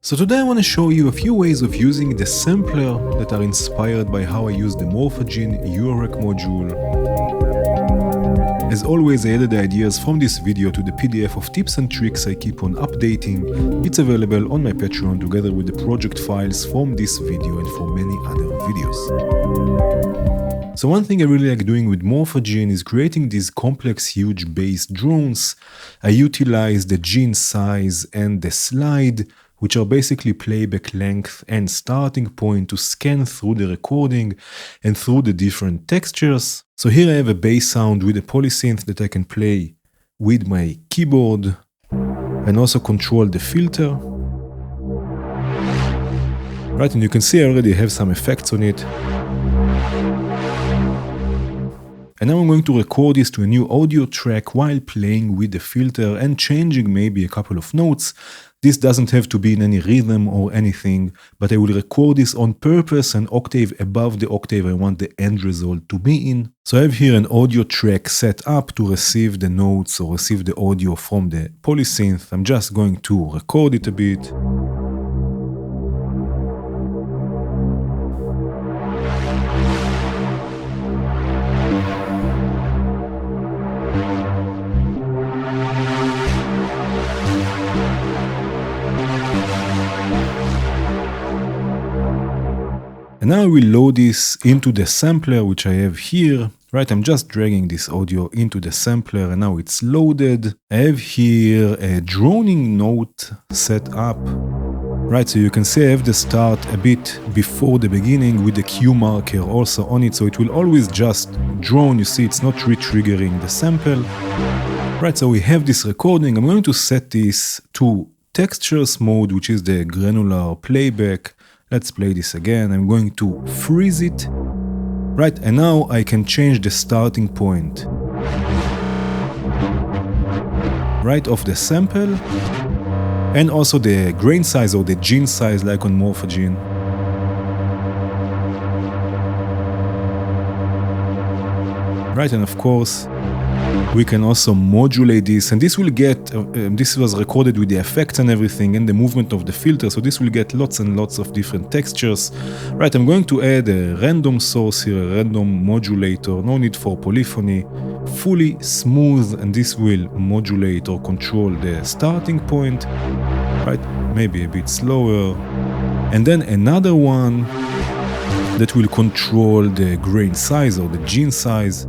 So today I want to show you a few ways of using the sampler that are inspired by how I use the Morphagene UREC module. As always, I added the ideas from this video to the PDF of tips and tricks I keep on updating. It's available on my Patreon together with the project files from this video and for many other videos. So one thing I really like doing with Morphagene is creating these complex huge base drones. I utilize the gene size and the slide, which are basically playback length and starting point to scan through the recording and through the different textures. So here I have a bass sound with a polysynth that I can play with my keyboard and also control the filter. Right, and you can see I already have some effects on it. And now I'm going to record this to a new audio track while playing with the filter and changing maybe a couple of notes. This doesn't have to be in any rhythm or anything, but I will record this on purpose an octave above the octave I want the end result to be in. So I have here an audio track set up to receive the notes or receive the audio from the polysynth. I'm just going to record it a bit. And now I will load this into the sampler which I have here. Right, I'm just dragging this audio into the sampler and now it's loaded. I have here a droning note set up. Right, so you can see I have the start a bit before the beginning with the cue marker also on it, so it will always just drone. You see it's not re-triggering the sample. Right, so we have this recording. I'm going to set this to textures mode, which is the granular playback. Let's play this again. I'm going to freeze it. Right, and now I can change the starting point. Right, of the sample. And also the grain size or the gene size like on Morphagene. Right, and of course, we can also modulate this, and this will get, this was recorded with the effects and everything and the movement of the filter, so this will get lots and lots of different textures. Right, I'm going to add a random source here, a random modulator, no need for polyphony, fully smooth, and this will modulate or control the starting point. Right, maybe a bit slower. And then another one that will control the grain size or the gene size.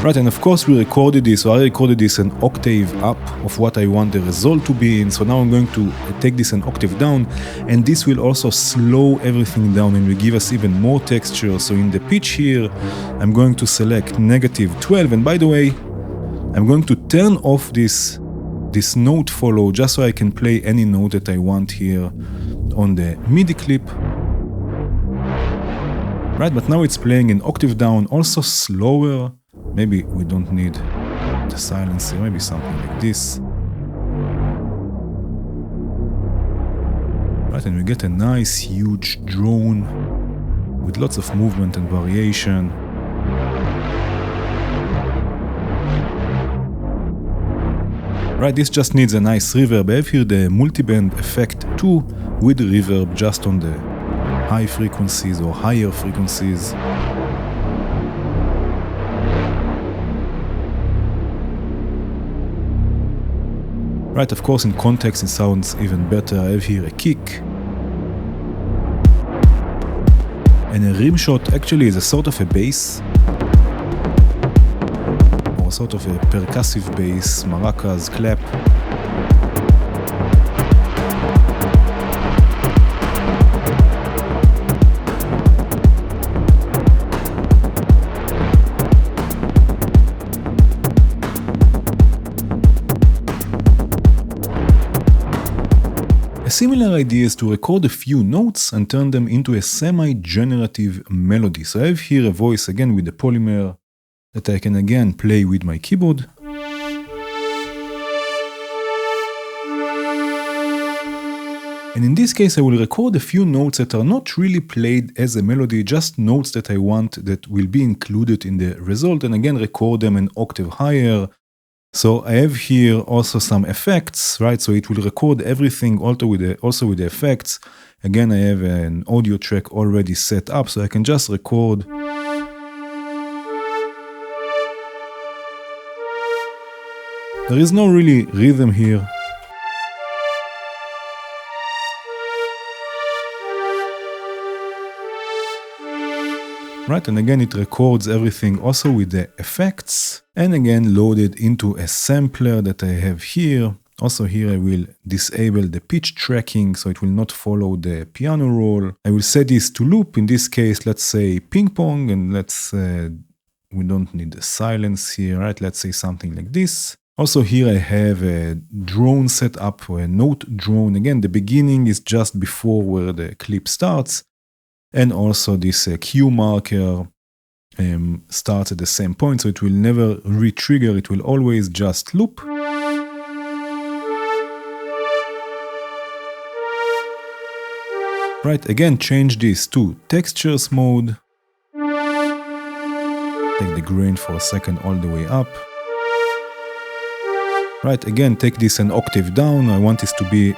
Right, and of course we recorded this, or I recorded this an octave up of what I want the result to be in. So now I'm going to take this an octave down, and this will also slow everything down and will give us even more texture. So in the pitch here, I'm going to select -12, and by the way, I'm going to turn off this note follow just so I can play any note that I want here on the MIDI clip. Right, but now it's playing an octave down, also slower. Maybe we don't need the silencer, maybe something like this. Right, and we get a nice huge drone with lots of movement and variation. Right, this just needs a nice reverb. I have here the multiband effect too, with reverb just on the high frequencies or higher frequencies. Right, of course in context it sounds even better. I have here a kick. And a rim shot actually is a sort of a bass. Or sort of a percussive bass, maracas, clap. A similar idea is to record a few notes and turn them into a semi-generative melody. So I have here a voice again with the polymer that I can again play with my keyboard. And in this case, I will record a few notes that are not really played as a melody, just notes that I want that will be included in the result, and again, record them an octave higher. So I have here also some effects, right? So it will record everything also with the effects. Again, I have an audio track already set up, so I can just record. There is no really rhythm here. Right, and again it records everything also with the effects, and again loaded into a sampler that I have here. Also here I will disable the pitch tracking so it will not follow the piano roll. I will set this to loop, in this case let's say ping pong, and we don't need the silence here, right? Let's say something like this. Also here I have a drone set up, or a note drone. Again, the beginning is just before where the clip starts. And also this cue marker starts at the same point, so it will never re-trigger, it will always just loop. Right, again change this to textures mode. Take the grain for a second all the way up. Right, again take this an octave down. I want this to be,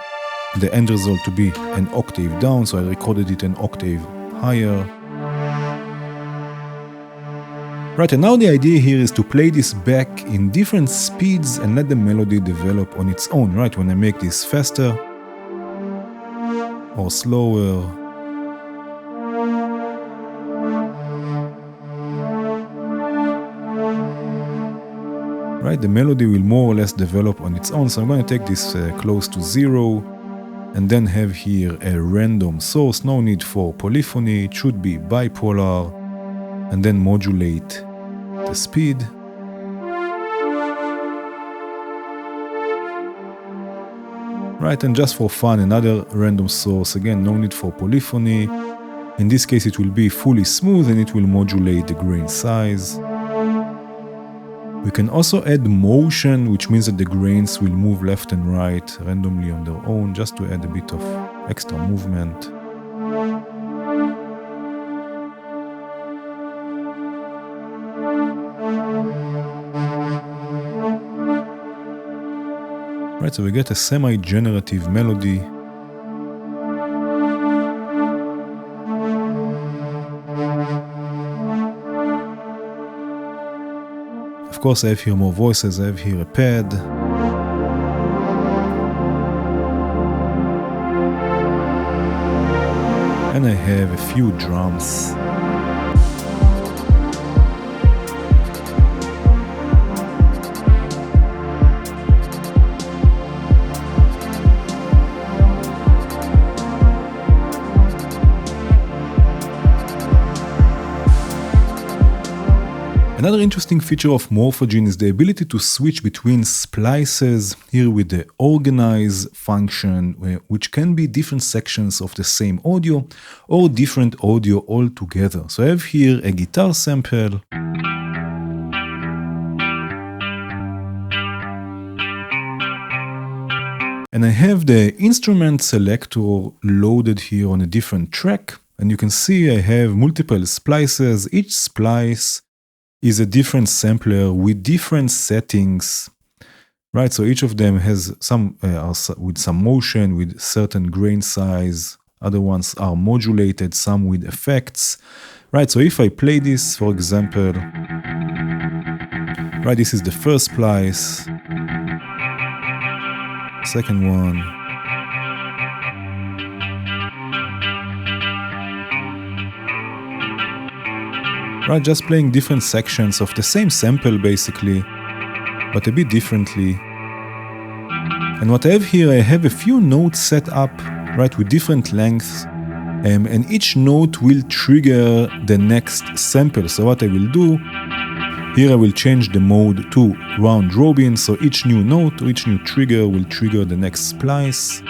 the end result to be an octave down, so I recorded it an octave higher. Right, and now the idea here is to play this back in different speeds and let the melody develop on its own, right? When I make this faster or slower. Right, the melody will more or less develop on its own, so I'm going to take this close to 0. And then have here a random source, no need for polyphony, it should be bipolar, and then modulate the speed. Right, and just for fun, another random source, again, no need for polyphony. In this case it will be fully smooth and it will modulate the grain size. We can also add motion, which means that the grains will move left and right randomly on their own, just to add a bit of extra movement. Right, so we get a semi-generative melody. Of course, I have here more voices, I have here a pad. And I have a few drums. Another interesting feature of Morphagene is the ability to switch between splices, here with the organize function, which can be different sections of the same audio or different audio altogether. So I have here a guitar sample. And I have the instrument selector loaded here on a different track. And you can see I have multiple splices. Each splice is a different sampler with different settings, right? So each of them has some with some motion, with certain grain size. Other ones are modulated, some with effects, right? So if I play this, for example, right, this is the first splice, second one, right, just playing different sections of the same sample basically, but a bit differently. And what I have here, I have a few notes set up, right, with different lengths, and each note will trigger the next sample. So what I will do, here I will change the mode to round robin, so each new note or each new trigger will trigger the next splice.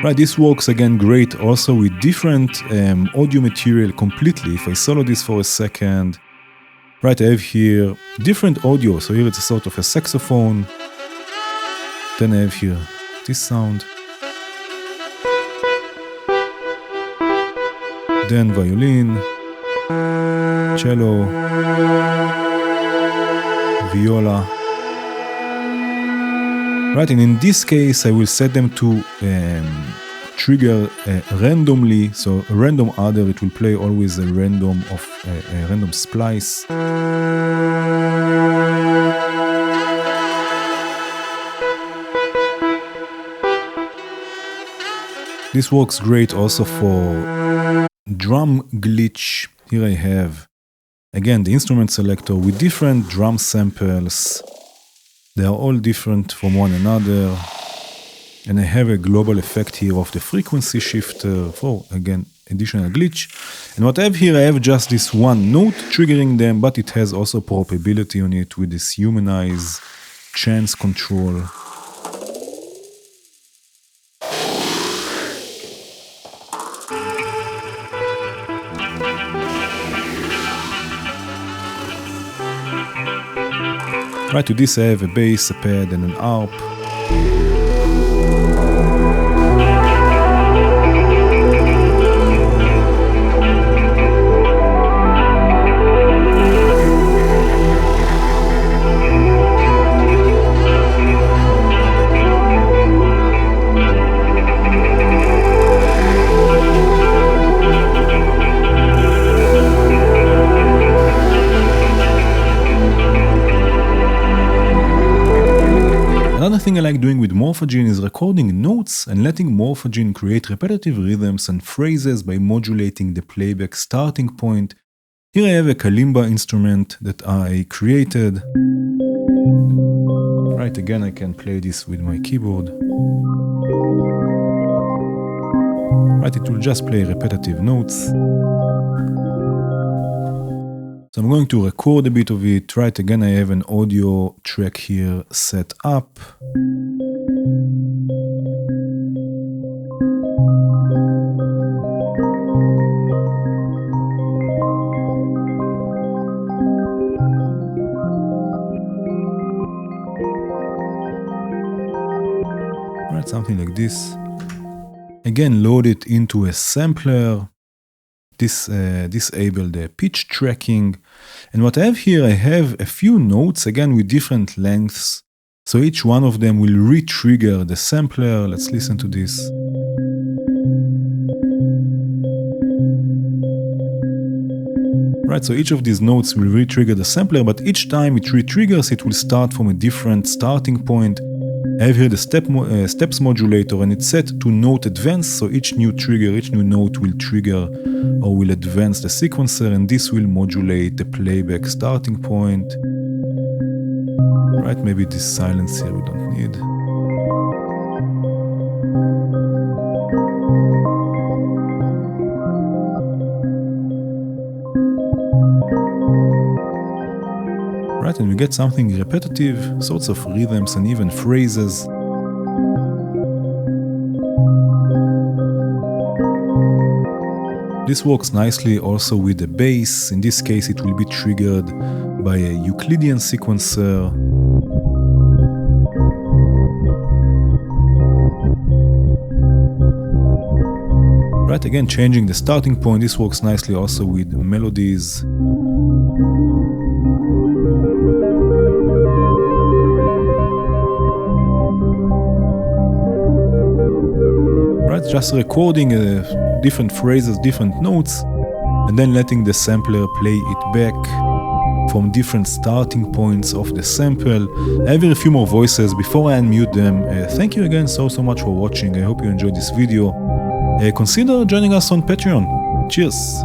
Right, this works again great also with different audio material completely. If I solo this for a second, Right, I have here different audio. So here it's a sort of a saxophone. Then I have here this sound. Then violin, cello, viola. Right, and in this case I will set them to trigger randomly, so a random adder, it will play always a random splice. This works great also for drum glitch. Here I have again the instrument selector with different drum samples. They are all different from one another. And I have a global effect here of the frequency shifter for, again, additional glitch. And what I have here, I have just this one note triggering them, but it has also probability on it with this humanize chance control. Right, to this I have a bass, a pad, and an harp. Another thing I like doing with Morphagene is recording notes and letting Morphagene create repetitive rhythms and phrases by modulating the playback starting point. Here I have a kalimba instrument that I created. Right, again I can play this with my keyboard. Right, it will just play repetitive notes. So I'm going to record a bit of it. Right, again I have an audio track here set up. Right, something like this. Again, load it into a sampler. Disable the pitch tracking. And what I have here, I have a few notes, again with different lengths. So each one of them will re-trigger the sampler. Let's listen to this. Right, so each of these notes will re-trigger the sampler, but each time it re-triggers, it will start from a different starting point. I have here the steps modulator, and it's set to note advance, so each new trigger, each new note will trigger or will advance the sequencer, and this will modulate the playback starting point. Right, maybe this silence here we don't need. Right, and we get something repetitive, sorts of rhythms and even phrases. This works nicely also with the bass. In this case it will be triggered by a Euclidean sequencer. Right, again changing the starting point. This works nicely also with melodies. Right, just recording different phrases, different notes, and then letting the sampler play it back from different starting points of the sample. I have a few more voices before I unmute them. Thank you again so much for watching. I hope you enjoyed this video. Consider joining us on Patreon. Cheers!